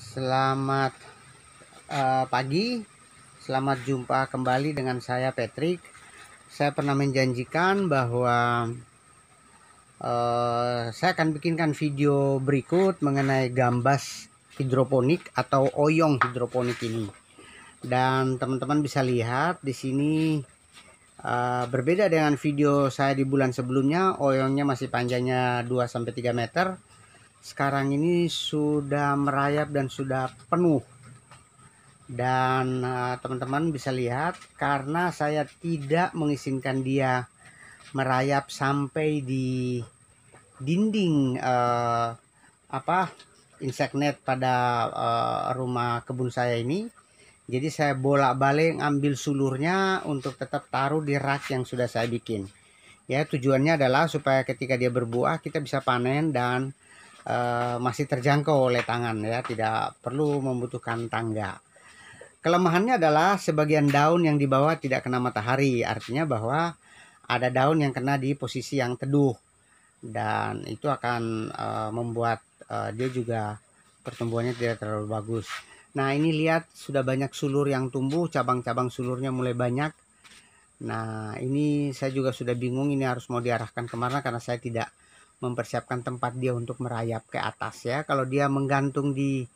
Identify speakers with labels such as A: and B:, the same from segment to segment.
A: Selamat pagi, selamat jumpa kembali dengan saya Patrick. Saya pernah menjanjikan bahwa saya akan bikinkan video berikut mengenai gambas hidroponik atau oyong hidroponik ini. Dan teman-teman bisa lihat di sini berbeda dengan video saya di bulan sebelumnya, oyongnya masih panjangnya 2-3 meter. Sekarang ini sudah merayap dan sudah penuh. Dan teman-teman bisa lihat karena saya tidak mengizinkan dia merayap sampai di dinding insect net pada rumah kebun saya ini. Jadi saya bolak-balik ambil sulurnya untuk tetap taruh di rak yang sudah saya bikin. Ya, tujuannya adalah supaya ketika dia berbuah kita bisa panen dan masih terjangkau oleh tangan, ya, tidak perlu membutuhkan tangga. Kelemahannya adalah sebagian daun yang di bawah tidak kena matahari, artinya bahwa ada daun yang kena di posisi yang teduh dan itu akan membuat dia juga pertumbuhannya tidak terlalu bagus. Nah, ini lihat sudah banyak sulur yang tumbuh, cabang-cabang sulurnya mulai banyak. Nah, ini saya juga sudah bingung ini harus mau diarahkan kemana karena saya tidak mempersiapkan tempat dia untuk merayap ke atas, ya. Kalau dia menggantung di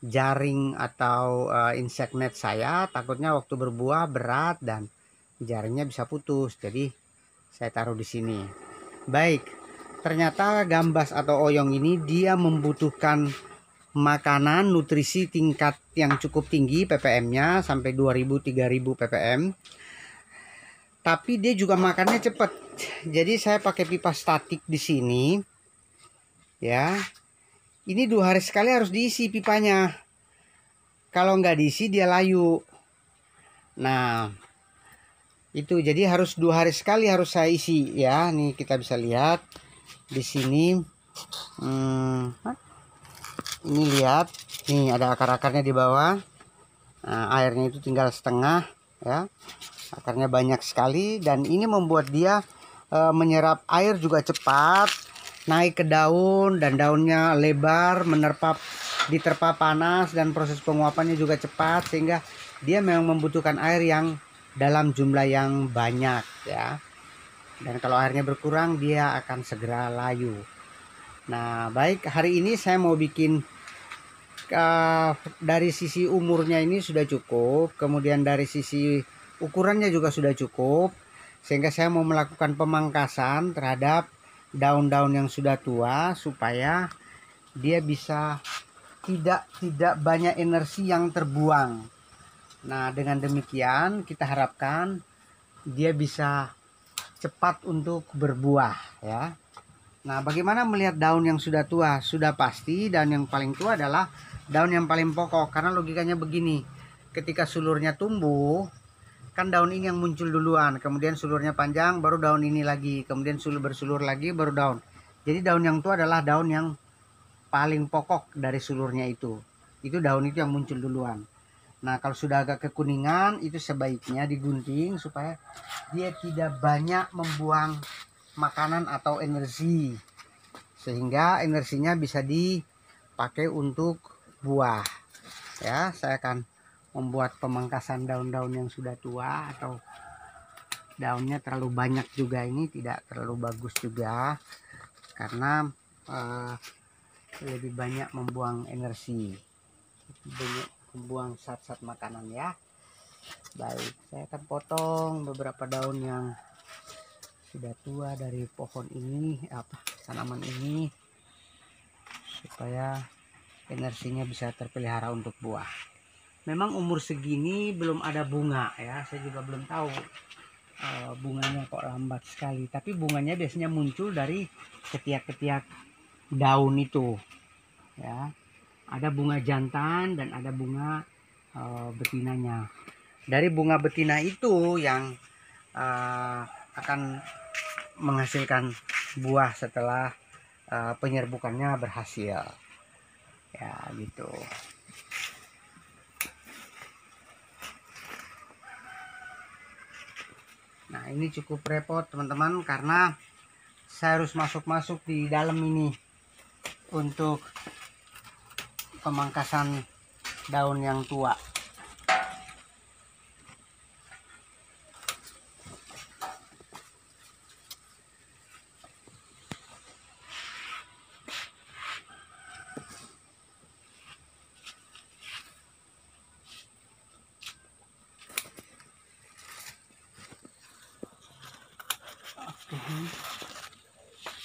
A: jaring atau insect net saya, takutnya waktu berbuah berat dan jaringnya bisa putus. Jadi saya taruh di sini. Baik, ternyata gambas atau oyong ini dia membutuhkan makanan nutrisi tingkat yang cukup tinggi ppm-nya sampai 2000-3000 ppm. Tapi dia juga makannya cepat. Jadi saya pakai pipa statik di sini. Ya. Ini 2 hari sekali harus diisi pipanya. Kalau nggak diisi dia layu. Nah, itu jadi harus 2 hari sekali harus saya isi, ya. Nih kita bisa lihat di sini. Ini lihat, nih ada akar-akarnya di bawah. Nah, airnya itu tinggal setengah, ya. Akarnya banyak sekali dan ini membuat dia menyerap air juga cepat, naik ke daun dan daunnya lebar, diterpa panas dan proses penguapannya juga cepat sehingga dia memang membutuhkan air yang dalam jumlah yang banyak, ya. Dan kalau airnya berkurang dia akan segera layu. Nah, baik, hari ini saya mau bikin dari sisi umurnya ini sudah cukup, kemudian dari sisi ukurannya juga sudah cukup, sehingga saya mau melakukan pemangkasan terhadap daun-daun yang sudah tua supaya dia bisa tidak banyak energi yang terbuang. Nah, dengan demikian kita harapkan dia bisa cepat untuk berbuah, ya. Nah, bagaimana melihat daun yang sudah tua? Sudah pasti daun yang paling tua adalah daun yang paling pokok, karena logikanya begini, ketika sulurnya tumbuh kan daun ini yang muncul duluan, kemudian sulurnya panjang, baru daun ini lagi, kemudian bersulur lagi, baru daun. Jadi daun yang tua adalah daun yang paling pokok dari sulurnya itu daun itu yang muncul duluan. Nah, kalau sudah agak kekuningan itu sebaiknya digunting supaya dia tidak banyak membuang makanan atau energi, sehingga energinya bisa dipakai untuk buah, ya. Saya akan membuat pemangkasan daun-daun yang sudah tua atau daunnya terlalu banyak juga, ini tidak terlalu bagus juga karena lebih banyak membuang energi, banyak membuang zat-zat makanan, ya. Baik, saya akan potong beberapa daun yang sudah tua dari pohon ini, tanaman ini, supaya energinya bisa terpelihara untuk buah. Memang umur segini belum ada bunga, ya. Saya juga belum tahu bunganya kok lambat sekali. Tapi bunganya biasanya muncul dari ketiak-ketiak daun itu, ya. Ada bunga jantan dan ada bunga betinanya. Dari bunga betina itu yang akan menghasilkan buah setelah penyerbukannya berhasil, ya, gitu. Nah, ini cukup repot teman-teman karena saya harus masuk di dalam ini untuk pemangkasan daun yang tua.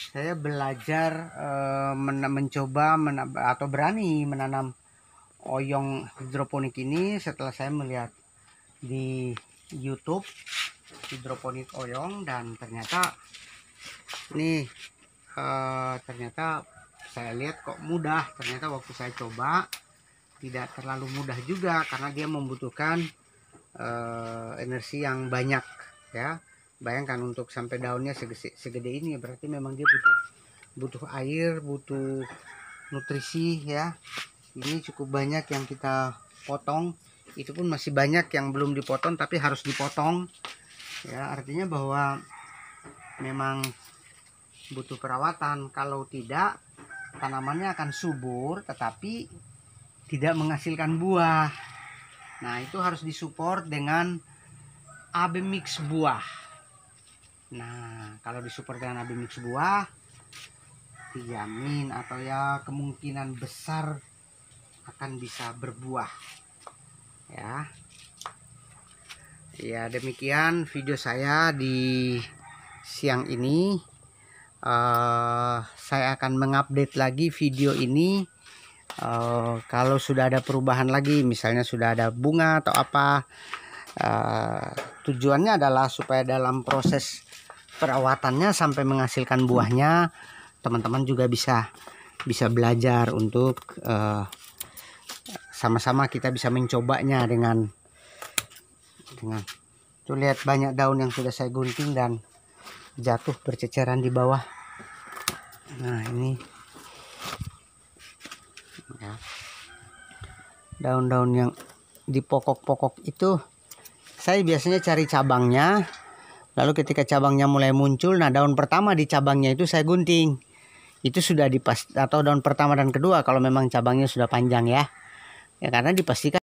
A: Saya belajar mencoba atau berani menanam oyong hidroponik ini setelah saya melihat di YouTube hidroponik oyong, dan ternyata ini ternyata saya lihat kok mudah. Ternyata waktu saya coba tidak terlalu mudah juga, karena dia membutuhkan energi yang banyak ya. Bayangkan untuk sampai daunnya segede ini, berarti memang dia butuh air, butuh nutrisi ya. Ini cukup banyak yang kita potong, itu pun masih banyak yang belum dipotong tapi harus dipotong ya. Artinya bahwa memang butuh perawatan. Kalau tidak, tanamannya akan subur tetapi tidak menghasilkan buah. Nah, itu harus disupport dengan AB mix buah. Nah, kalau disupport dengan AB mix buah, dijamin atau ya kemungkinan besar akan bisa berbuah ya. Ya, demikian video saya di siang ini. Saya akan mengupdate lagi video ini kalau sudah ada perubahan lagi, misalnya sudah ada bunga atau apa. Tujuannya adalah supaya dalam proses perawatannya sampai menghasilkan buahnya, teman-teman juga bisa belajar untuk sama-sama kita bisa mencobanya dengan tuh, lihat banyak daun yang sudah saya gunting dan jatuh berceceran di bawah. Nah, ini ya, daun-daun yang di pokok-pokok itu saya biasanya cari cabangnya. Lalu ketika cabangnya mulai muncul, nah daun pertama di cabangnya itu saya gunting. Itu sudah atau daun pertama dan kedua kalau memang cabangnya sudah panjang ya. Ya, karena dipastikan